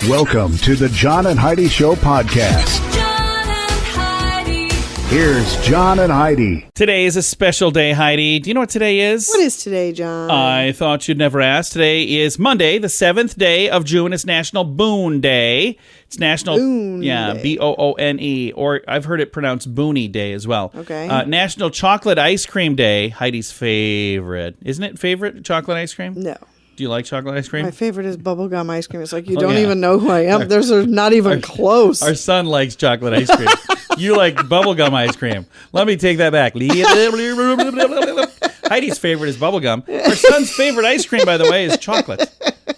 Welcome to the John and Heidi Show podcast. John and Heidi. Here's John and Heidi. Today is a special day, Heidi. Do you know what today is? What is today, John? I thought you'd never ask. Today is Monday, the 7th day of June. It's National Boone Day. It's National Boone Day. Boone, or I've heard it pronounced Booney Day as well. Okay. National Chocolate Ice Cream Day. Heidi's favorite. Isn't it favorite, chocolate ice cream? No. Do you like chocolate ice cream? My favorite is bubblegum ice cream. It's like you don't even know who I am. There's not even close. Our son likes chocolate ice cream. You like bubblegum ice cream. Let me take that back. Heidi's favorite is bubblegum. Our son's favorite ice cream, by the way, is chocolate,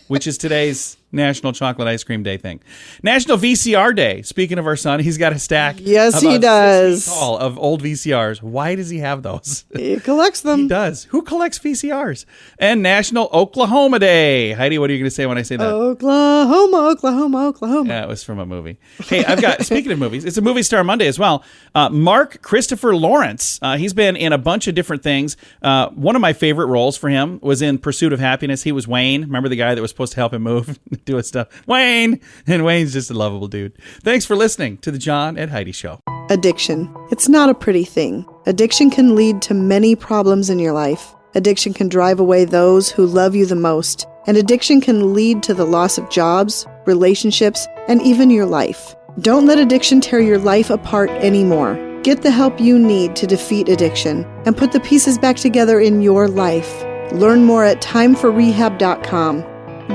which is today's National Chocolate Ice Cream Day thing. National VCR Day. Speaking of our son, he's got a stack Yes, he about does. 6 feet tall of old VCRs. Why does he have those? He collects them. He does. Who collects VCRs? And National Oklahoma Day. Heidi, what are you going to say when I say that? Oklahoma, Oklahoma, Oklahoma. Yeah, it was from a movie. Hey, I've got, speaking of movies, it's a Movie Star Monday as well. Mark Christopher Lawrence. He's been in a bunch of different things. One of my favorite roles for him was in Pursuit of Happiness. He was Wayne. Remember the guy that was supposed to help him move, do his stuff? Wayne! And Wayne's just a lovable dude. Thanks for listening to the John and Heidi Show. Addiction. It's not a pretty thing. Addiction can lead to many problems in your life. Addiction can drive away those who love you the most. And addiction can lead to the loss of jobs, relationships, and even your life. Don't let addiction tear your life apart anymore. Get the help you need to defeat addiction and put the pieces back together in your life. Learn more at timeforrehab.com.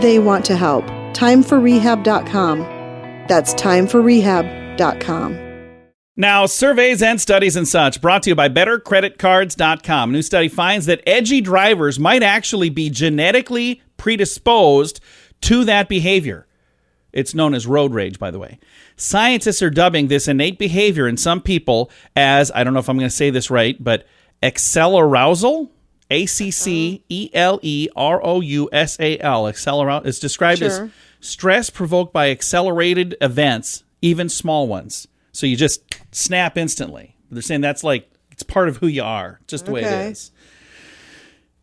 They want to help. Timeforrehab.com. That's timeforrehab.com. Now, surveys and studies and such brought to you by bettercreditcards.com. A new study finds that edgy drivers might actually be genetically predisposed to that behavior. It's known as road rage, by the way. Scientists are dubbing this innate behavior in some people as, I don't know if I'm going to say this right, but accelerousal. A-C-C-E-L-E-R-O-U-S-A-L. Accelerousal. It's described as stress provoked by accelerated events, even small ones. So you just snap instantly. They're saying that's like, it's part of who you are, just the way it is.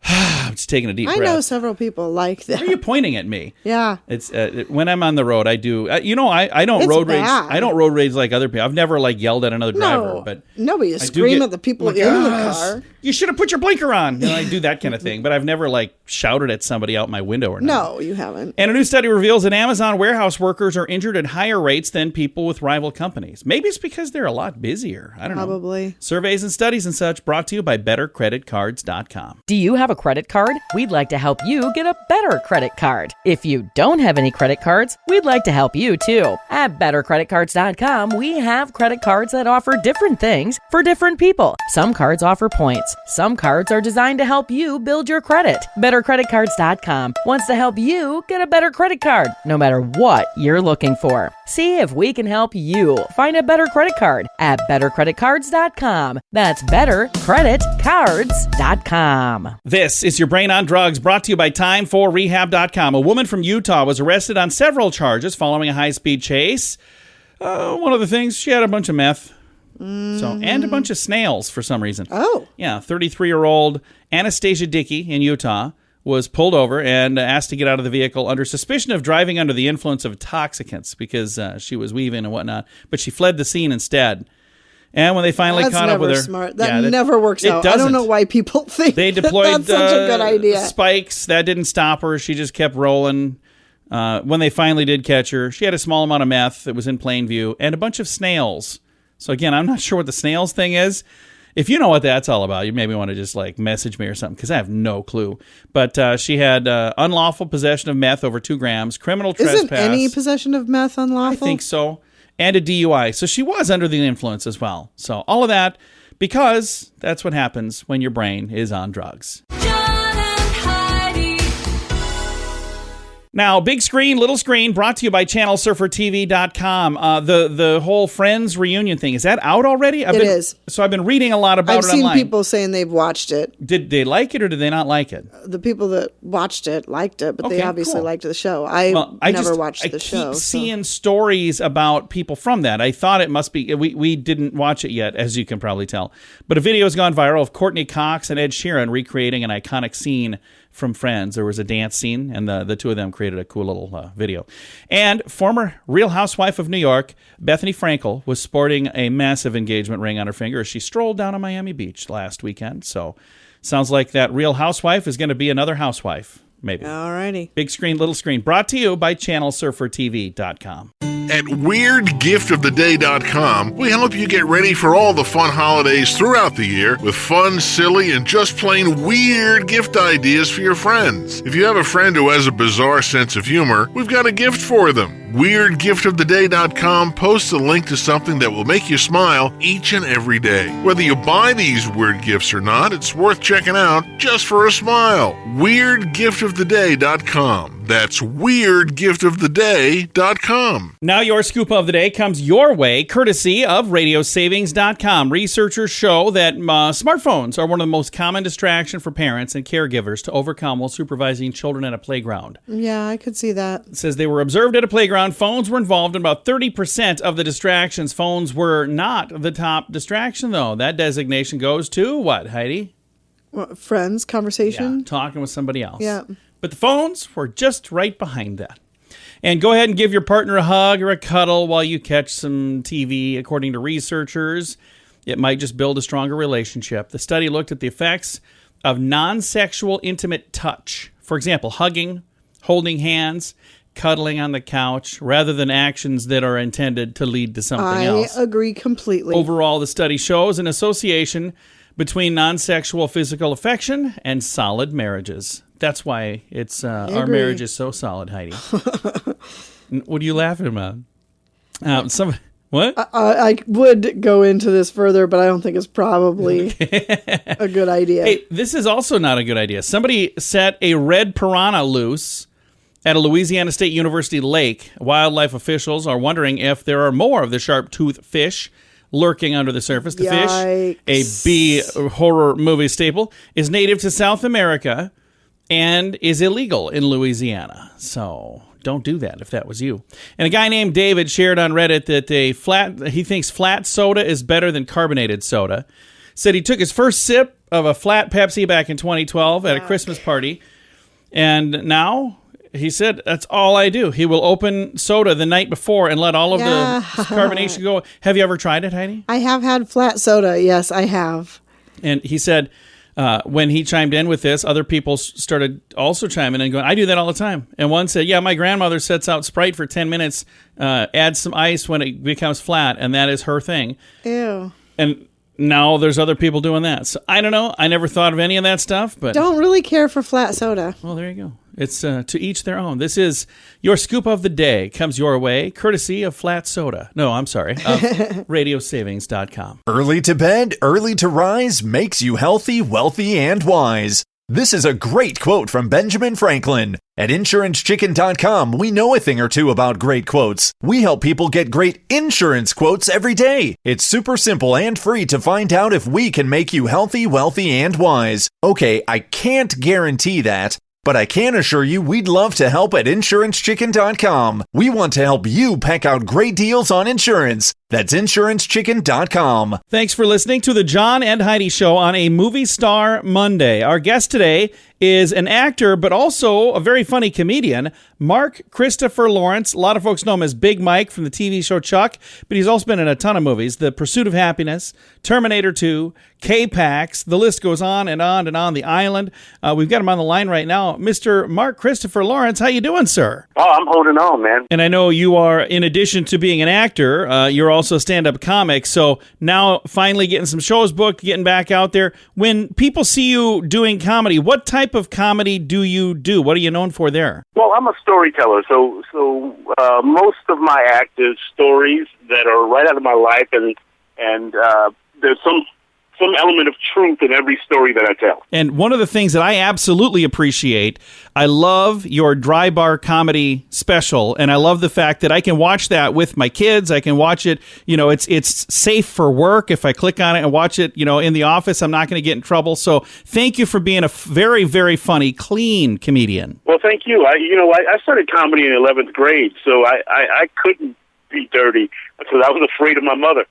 I'm just taking a deep breath. I know several people like that. Why are you pointing at me? Yeah. It's when I'm on the road, I do. I don't It's road rage. bad. I don't road rage like other people. I've never yelled at another driver. But nobody I is do scream get- at the people I'm like, in the "Ah, car. You should have put your blinker on. I do that kind of thing. But I've never shouted at somebody out my window or nothing. No, you haven't. And a new study reveals that Amazon warehouse workers are injured at higher rates than people with rival companies. Maybe it's because they're a lot busier. I don't know. Probably. Surveys and studies and such brought to you by bettercreditcards.com. Do you have a credit card? We'd like to help you get a better credit card. If you don't have any credit cards, we'd like to help you too. At bettercreditcards.com, we have credit cards that offer different things for different people. Some cards offer points. Some cards are designed to help you build your credit. Bettercreditcards.com wants to help you get a better credit card, no matter what you're looking for. See if we can help you find a better credit card at bettercreditcards.com. That's bettercreditcards.com. This is Your Brain on Drugs, brought to you by timeforrehab.com. A woman from Utah was arrested on several charges following a high-speed chase. One of the things, she had a bunch of meth. And a bunch of snails for some reason. Oh. Yeah, 33-year-old Anastasia Dickey in Utah was pulled over and asked to get out of the vehicle under suspicion of driving under the influence of intoxicants because she was weaving and whatnot. But she fled the scene instead. And when they finally caught up with her... That's never smart. That never works out. Doesn't. I don't know why people think they deployed that's such a good idea. spikes. That didn't stop her. She just kept rolling. When they finally did catch her, she had a small amount of meth that was in plain view and a bunch of snails. So again, I'm not sure what the snails thing is. If you know what that's all about, you maybe want to just message me or something because I have no clue. But she had unlawful possession of meth over 2 grams, criminal trespass. Isn't any possession of meth unlawful? I think so. And a DUI. So she was under the influence as well. So all of that because that's what happens when your brain is on drugs. John and Heidi. Now, big screen, little screen, brought to you by channelsurfertv.com. The whole Friends reunion thing, is that out already? It is. So I've been reading a lot about I've it seen online. people saying they've watched it. Did they like it or did they not like it? The people that watched it liked it, but they Okay, obviously cool. liked the show. I never watched the show. I keep seeing stories about people from that. I thought it must be, we didn't watch it yet, as you can probably tell. But a video has gone viral of Courtney Cox and Ed Sheeran recreating an iconic scene from Friends. There was a dance scene, and the two of them created a cool little video. And former Real Housewife of New York, Bethany Frankel, was sporting a massive engagement ring on her finger as she strolled down on Miami Beach last weekend. So sounds like that Real Housewife is going to be another housewife, maybe. All righty. Big screen, little screen. Brought to you by ChannelSurferTV.com. At WeirdGiftOfTheDay.com, we help you get ready for all the fun holidays throughout the year with fun, silly, and just plain weird gift ideas for your friends. If you have a friend who has a bizarre sense of humor, we've got a gift for them. WeirdGiftOfTheDay.com posts a link to something that will make you smile each and every day. Whether you buy these weird gifts or not, it's worth checking out just for a smile. WeirdGiftOfTheDay.com. That's WeirdGiftOfTheDay.com. Now your scoop of the day comes your way, courtesy of RadioSavings.com. Researchers show that smartphones are one of the most common distractions for parents and caregivers to overcome while supervising children at a playground. Yeah, I could see that. It says they were observed at a playground. Phones were involved in about 30% of the distractions. Phones were not the top distraction, though. That designation goes to what, Heidi? What, friends, conversation? Yeah, talking with somebody else. Yeah. But the phones were just right behind that. And go ahead and give your partner a hug or a cuddle while you catch some TV. According to researchers, it might just build a stronger relationship. The study looked at the effects of non-sexual intimate touch. For example, hugging, holding hands, cuddling on the couch, rather than actions that are intended to lead to something else. I agree completely. Overall, the study shows an association between non-sexual physical affection and solid marriages. That's why it's our marriage is so solid, Heidi. What are you laughing about? What? I would go into this further, but I don't think it's probably a good idea. Hey, this is also not a good idea. Somebody set a red piranha loose at a Louisiana State University lake. Wildlife officials are wondering if there are more of the sharp-toothed fish lurking under the surface. The Yikes. fish, a B horror movie staple, is native to South America and is illegal in Louisiana. So don't do that if that was you. And a guy named David shared on Reddit that he thinks flat soda is better than carbonated soda. Said he took his first sip of a flat Pepsi back in 2012 at a Christmas party. And now he said, that's all I do. He will open soda the night before and let all of the carbonation go. Have you ever tried it, Heidi? I have had flat soda. Yes, I have. And he said when he chimed in with this, other people started also chiming in and going, I do that all the time. And one said, yeah, my grandmother sets out Sprite for 10 minutes, adds some ice when it becomes flat, and that is her thing. Ew. And now there's other people doing that. So I don't know. I never thought of any of that stuff. But Don't really care for flat soda. well, there you go. It's to each their own. This is your scoop of the day. Comes your way, courtesy of flat soda. No, I'm sorry, of RadioSavings.com. Early to bed, early to rise makes you healthy, wealthy, and wise. This is a great quote from Benjamin Franklin. At InsuranceChicken.com, we know a thing or two about great quotes. We help people get great insurance quotes every day. It's super simple and free to find out if we can make you healthy, wealthy, and wise. Okay, I can't guarantee that, but I can assure you we'd love to help at InsuranceChicken.com. We want to help you peck out great deals on insurance. That's InsuranceChicken.com. Thanks for listening to the John and Heidi Show on a Movie Star Monday. Our guest today is an actor, but also a very funny comedian, Mark Christopher Lawrence. A lot of folks know him as Big Mike from the TV show Chuck, but he's also been in a ton of movies. The Pursuit of Happiness, Terminator 2, K-Pax, the list goes on and on and on. The Island. We've got him on the line right now. Mr. Mark Christopher Lawrence, how you doing, sir? Oh, I'm holding on, man. And I know you are, in addition to being an actor, you're also a stand-up comic. So now finally getting some shows booked, getting back out there. When people see you doing comedy, what type of comedy do you do? What are you known for there? Well, I'm a storyteller, so most of my act is stories that are right out of my life, and there's some element of truth in every story that I tell. And one of the things that I absolutely appreciate, I love your dry bar comedy special, and I love the fact that I can watch that with my kids. I can watch it, it's safe for work. If I click on it and watch it, in the office, I'm not going to get in trouble. So thank you for being a very, very funny, clean comedian. Well, thank you. I started comedy in 11th grade, so I couldn't be dirty because I was afraid of my mother.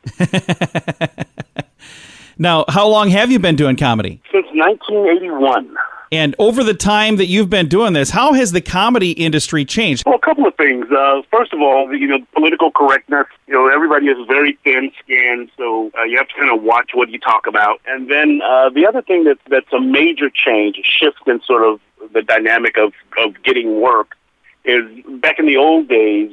Now, how long have you been doing comedy? Since 1981. And over the time that you've been doing this, how has the comedy industry changed? Well, a couple of things. First of all, political correctness. Everybody is very thin-skinned, so you have to kind of watch what you talk about. And then the other thing that's a major change, a shift in sort of the dynamic of getting work, is back in the old days,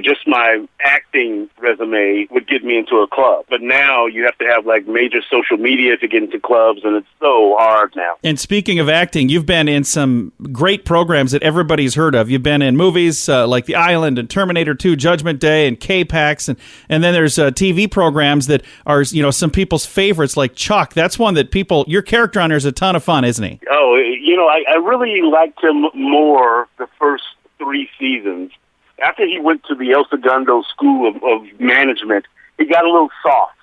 just my acting resume would get me into a club. But now you have to have like major social media to get into clubs, and it's so hard now. And speaking of acting, you've been in some great programs that everybody's heard of. You've been in movies like The Island and Terminator 2, Judgment Day, and K-Pax, and then there's TV programs that are some people's favorites like Chuck. That's one that your character on there is a ton of fun, isn't he? Oh, I really liked him more the first 3 seasons. After he went to the El Segundo School of Management, he got a little soft.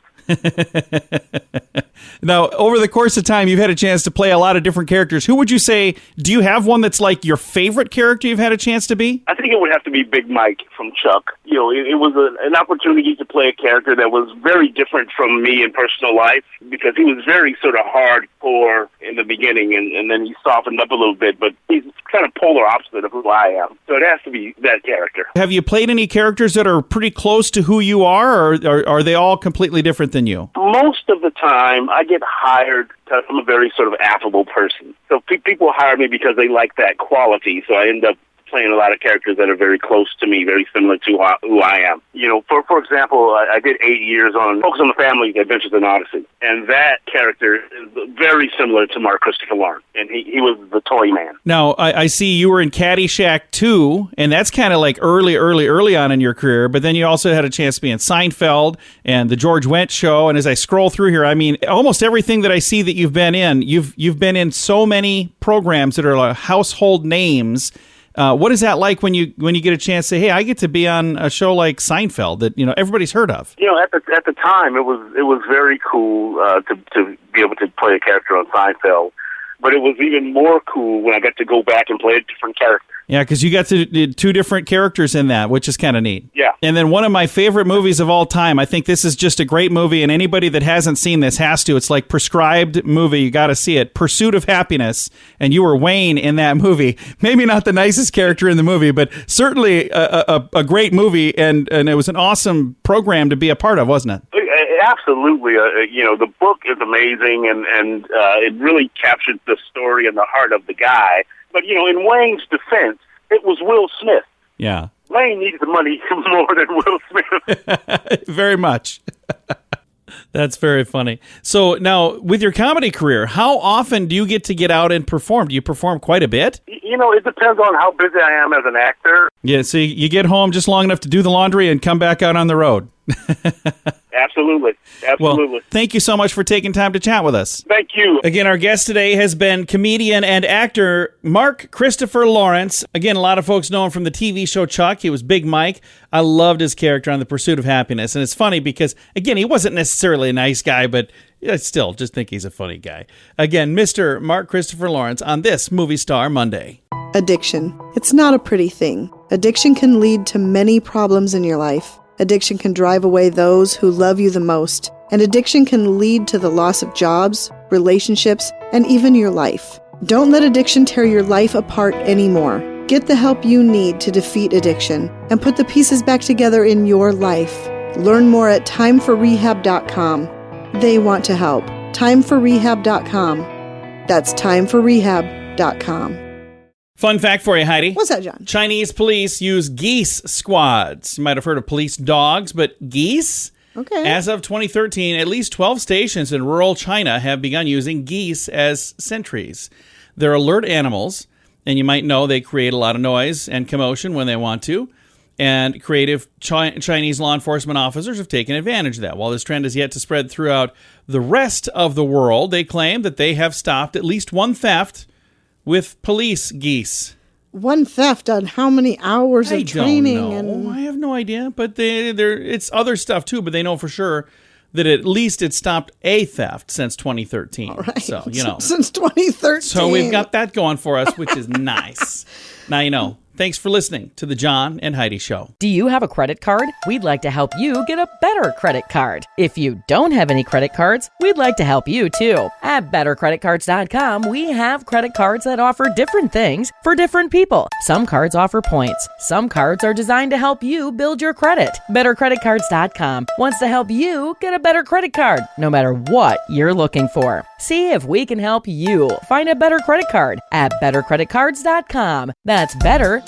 Now, over the course of time, you've had a chance to play a lot of different characters. Who would you say, do you have one that's like your favorite character you've had a chance to be? I think it would have to be Big Mike from Chuck. It was an opportunity to play a character that was very different from me in personal life, because he was very sort of hardcore in the beginning, and then he softened up a little bit, but he's kind of polar opposite of who I am. So it has to be that character. Have you played any characters that are pretty close to who you are, or are they all completely different than you? Most of the time, I get hired because I'm a very sort of affable person. So people hire me because they like that quality, so I end up playing a lot of characters that are very close to me, very similar to who I am. For example, I did 8 years on Focus on the Family, Adventures in Odyssey, and that character is very similar to Mark Christopher Lawrence, and he was the toy man. Now, I see you were in Caddyshack 2, and that's kind of like early on in your career, but then you also had a chance to be in Seinfeld and the George Wendt Show, and as I scroll through here, I mean, almost everything that I see that you've been in, you've been in so many programs that are like household names. What is that like when you get a chance to say, hey, I get to be on a show like Seinfeld that everybody's heard of? At the time, it was very cool to be able to play a character on Seinfeld, but it was even more cool when I got to go back and play a different character. Yeah, because you got to do 2 different characters in that, which is kind of neat. Yeah. And then one of my favorite movies of all time, I think this is just a great movie, and anybody that hasn't seen this has to. It's like prescribed movie. You got to see it. Pursuit of Happiness, and you were Wayne in that movie. Maybe not the nicest character in the movie, but certainly a great movie, and it was an awesome program to be a part of, wasn't it? Absolutely. The book is amazing, and it really captured the story and the heart of the guy. But, in Wayne's defense, it was Will Smith. Yeah. Wayne needed the money more than Will Smith. Very much. That's very funny. So now, with your comedy career, how often do you get out and perform? Do you perform quite a bit? It depends on how busy I am as an actor. Yeah, so you get home just long enough to do the laundry and come back out on the road. Absolutely. Well, thank you so much for taking time to chat with us. Thank you. Again, our guest today has been comedian and actor Mark Christopher Lawrence. Again, a lot of folks know him from the TV show Chuck. He was Big Mike. I loved his character on The Pursuit of Happiness. And it's funny because, again, he wasn't necessarily a nice guy, but I still just think he's a funny guy. Again, Mr. Mark Christopher Lawrence on this Movie Star Monday. Addiction. It's not a pretty thing. Addiction can lead to many problems in your life. Addiction can drive away those who love you the most. And addiction can lead to the loss of jobs, relationships, and even your life. Don't let addiction tear your life apart anymore. Get the help you need to defeat addiction and put the pieces back together in your life. Learn more at timeforrehab.com. They want to help. Timeforrehab.com. That's timeforrehab.com. Fun fact for you, Heidi. What's that, John? Chinese police use geese squads. You might have heard of police dogs, but geese? Okay. As of 2013, at least 12 stations in rural China have begun using geese as sentries. They're alert animals, and you might know they create a lot of noise and commotion when they want to. And creative Chinese law enforcement officers have taken advantage of that. While this trend is yet to spread throughout the rest of the world, they claim that they have stopped at least one theft with police geese. One theft on how many hours of training? I don't know. I have no idea, but it's other stuff too. But they know for sure that at least it stopped a theft since 2013. All right. So since 2013. So we've got that going for us, which is nice. Now you know. Thanks for listening to the John and Heidi Show. Do you have a credit card? We'd like to help you get a better credit card. If you don't have any credit cards, we'd like to help you too. At bettercreditcards.com, we have credit cards that offer different things for different people. Some cards offer points. Some cards are designed to help you build your credit. Bettercreditcards.com wants to help you get a better credit card, no matter what you're looking for. See if we can help you find a better credit card at bettercreditcards.com. That's bettercreditcards.com.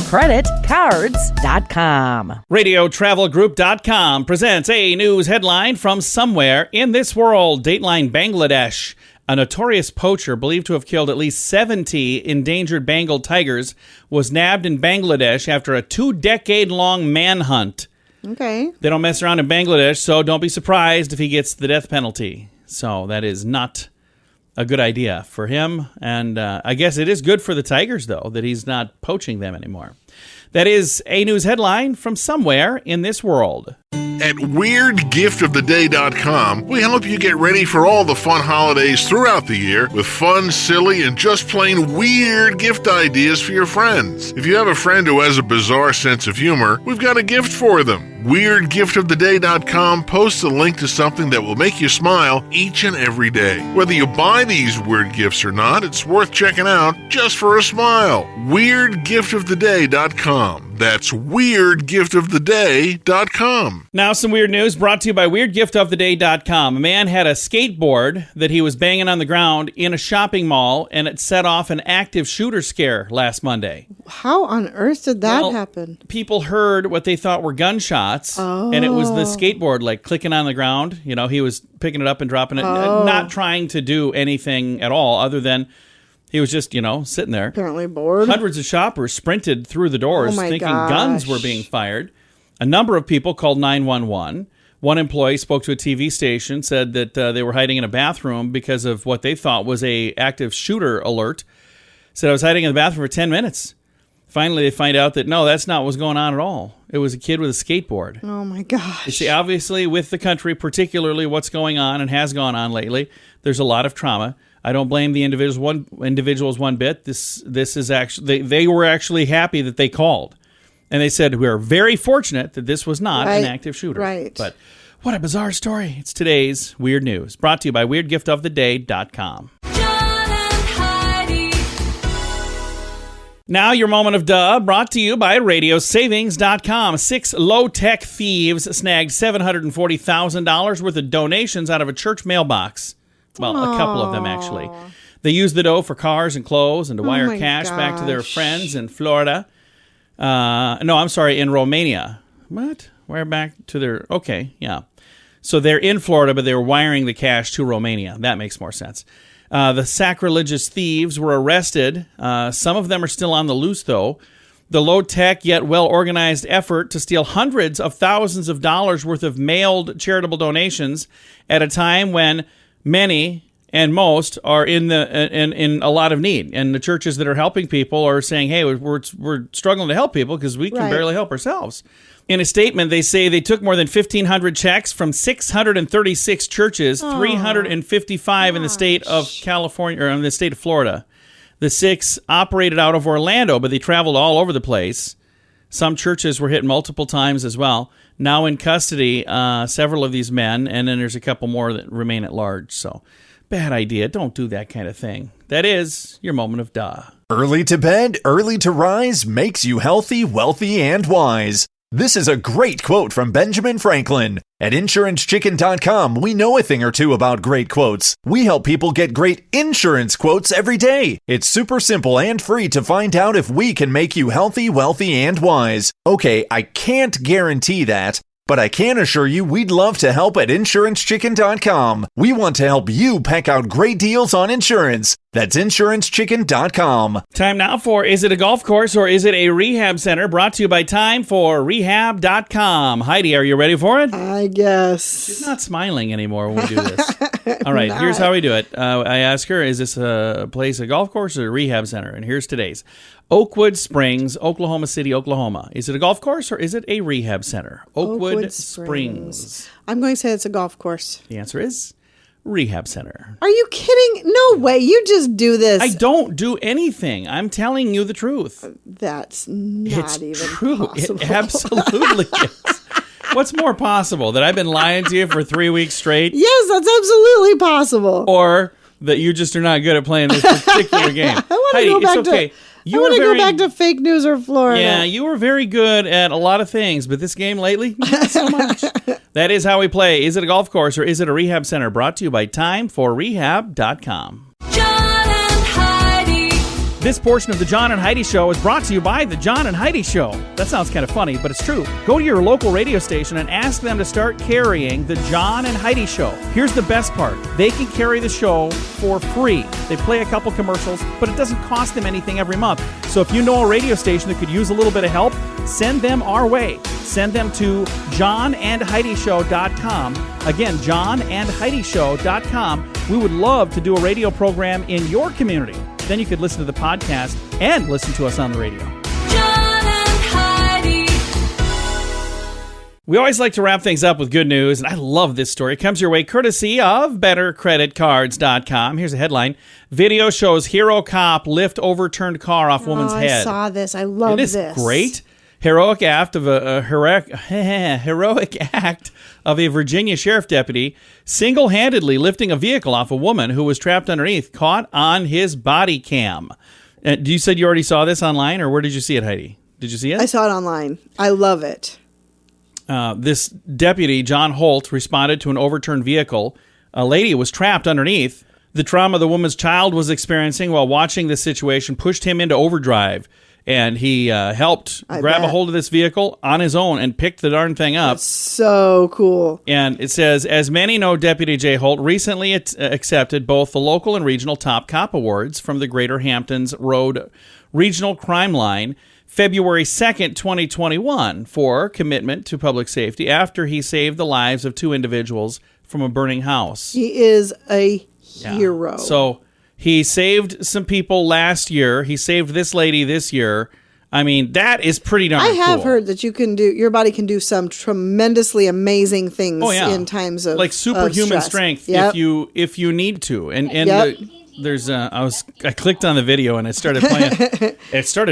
RadioTravelGroup.com presents a news headline from somewhere in this world. Dateline Bangladesh. A notorious poacher believed to have killed at least 70 endangered Bengal tigers was nabbed in Bangladesh after a 2-decade-long manhunt. Okay. They don't mess around in Bangladesh, so don't be surprised if he gets the death penalty. So that is not a good idea for him. And I guess it is good for the tigers, though, that he's not poaching them anymore. That is a news headline from somewhere in this world. At WeirdGiftOfTheDay.com, we help you get ready for all the fun holidays throughout the year with fun, silly, and just plain weird gift ideas for your friends. If you have a friend who has a bizarre sense of humor, we've got a gift for them. WeirdGiftOfTheDay.com posts a link to something that will make you smile each and every day. Whether you buy these weird gifts or not, it's worth checking out just for a smile. WeirdGiftOfTheDay.com. That's WeirdGiftOfTheDay.com. Now, some weird news brought to you by WeirdGiftOfTheDay.com. A man had a skateboard that he was banging on the ground in a shopping mall, and it set off an active shooter scare last Monday. How on earth did that happen? People heard what they thought were gunshots, and it was the skateboard, like, clicking on the ground. You know, he was picking it up and dropping it, not trying to do anything at all other than he was just, sitting there. Apparently bored. Hundreds of shoppers sprinted through the doors thinking guns were being fired. A number of people called 911. One employee spoke to a TV station, said that they were hiding in a bathroom because of what they thought was a active shooter alert. Said, I was hiding in the bathroom for 10 minutes. Finally, they find out that, no, that's not what was going on at all. It was a kid with a skateboard. Oh, my gosh. You see, obviously, with the country, particularly what's going on and has gone on lately, there's a lot of trauma. I don't blame the individuals one bit. This is actually, they were actually happy that they called. And they said, we are very fortunate that this was not an active shooter. Right. But what a bizarre story. It's today's Weird News, brought to you by WeirdGiftOfTheDay.com. John and Heidi. Now your moment of duh, brought to you by RadioSavings.com. 6 low-tech thieves snagged $740,000 worth of donations out of a church mailbox. Well, a couple of them, actually. They used the dough for cars and clothes and to wire cash back to their friends in Florida. In Romania. What? Wire back to their... Okay, yeah. So they're in Florida, but they were wiring the cash to Romania. That makes more sense. The sacrilegious thieves were arrested. Some of them are still on the loose, though. The low-tech yet well-organized effort to steal hundreds of thousands of dollars worth of mailed charitable donations at a time when many and most are in a lot of need, and the churches that are helping people are saying, "Hey, we're struggling to help people because we can barely help ourselves." In a statement, they say they took more than 1,500 checks from 636 churches, 355 in the state of California or in the state of Florida. The 6 operated out of Orlando, but they traveled all over the place. Some churches were hit multiple times as well. Now in custody, several of these men, and then there's a couple more that remain at large. So, bad idea. Don't do that kind of thing. That is your moment of duh. Early to bed, early to rise makes you healthy, wealthy, and wise. This is a great quote from Benjamin Franklin. At InsuranceChicken.com, we know a thing or two about great quotes. We help people get great insurance quotes every day. It's super simple and free to find out if we can make you healthy, wealthy, and wise. Okay, I can't guarantee that, but I can assure you we'd love to help at InsuranceChicken.com. We want to help you peck out great deals on insurance. That's InsuranceChicken.com. Time now for Is It a Golf Course or Is It a Rehab Center? Brought to you by TimeForRehab.com. Heidi, are you ready for it? I guess. She's not smiling anymore when we do this. All right, here's how we do it. I ask her, is this a place, a golf course, or a rehab center? And here's today's. Oakwood Springs, Oklahoma City, Oklahoma. Is it a golf course or is it a rehab center? Oakwood Springs. I'm going to say it's a golf course. The answer is rehab center. Are you kidding? No way. You just do this. I don't do anything. I'm telling you the truth. That's not It's even true. possible. It absolutely is. What's more possible? That I've been lying to you for 3 weeks straight? Yes, that's absolutely possible. Or that you just are not good at playing this particular game? I want to Heidi, go back it's okay. I want to go back to fake news or Florida. Yeah, you were very good at a lot of things, but this game lately, not so much. That is how we play. Is it a golf course or is it a rehab center? Brought to you by timeforrehab.com. John and Heidi. This portion of the John and Heidi Show is brought to you by the John and Heidi Show. That sounds kind of funny, but it's true. Go to your local radio station and ask them to start carrying the John and Heidi Show. Here's the best part. They can carry the show for free. They play a couple commercials, but it doesn't cost them anything every month. So if you know a radio station that could use a little bit of help, send them our way. Send them to johnandheidishow.com. Again, johnandheidishow.com. We would love to do a radio program in your community. Then you could listen to the podcast and listen to us on the radio. John and Heidi. We always like to wrap things up with good news, and I love this story. It comes your way courtesy of bettercreditcards.com. Here's a headline. Video shows hero cop lift overturned car off woman's head. I saw this. I love this. It is great. Heroic act of a Virginia sheriff deputy single-handedly lifting a vehicle off a woman who was trapped underneath, caught on his body cam. You said you already saw this online, or where did you see it, Heidi? Did you see it? I saw it online. I love it. This deputy, John Holt, responded to an overturned vehicle. A lady was trapped underneath. The trauma the woman's child was experiencing while watching this situation pushed him into overdrive. And he helped grab a hold of this vehicle on his own and picked the darn thing up. That's so cool. And it says, as many know, Deputy J. Holt recently accepted both the local and regional Top Cop Awards from the Greater Hamptons Road Regional Crime Line February 2nd, 2021 for commitment to public safety after he saved the lives of 2 individuals from a burning house. He is a hero. So he saved some people last year. He saved this lady this year. I mean, that is pretty darn cool. I have heard that your body can do some tremendously amazing things in times of like superhuman strength if you need to. And there's I clicked on the video and it started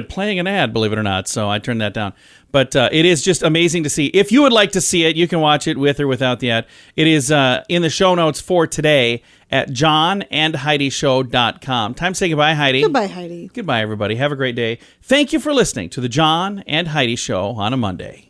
playing an ad, believe it or not. So I turned that down. But it is just amazing to see. If you would like to see it, you can watch it with or without the ad. It is in the show notes for today at johnandheidishow.com. Time to say goodbye, Heidi. Goodbye, Heidi. Goodbye, everybody. Have a great day. Thank you for listening to the John and Heidi Show on a Monday.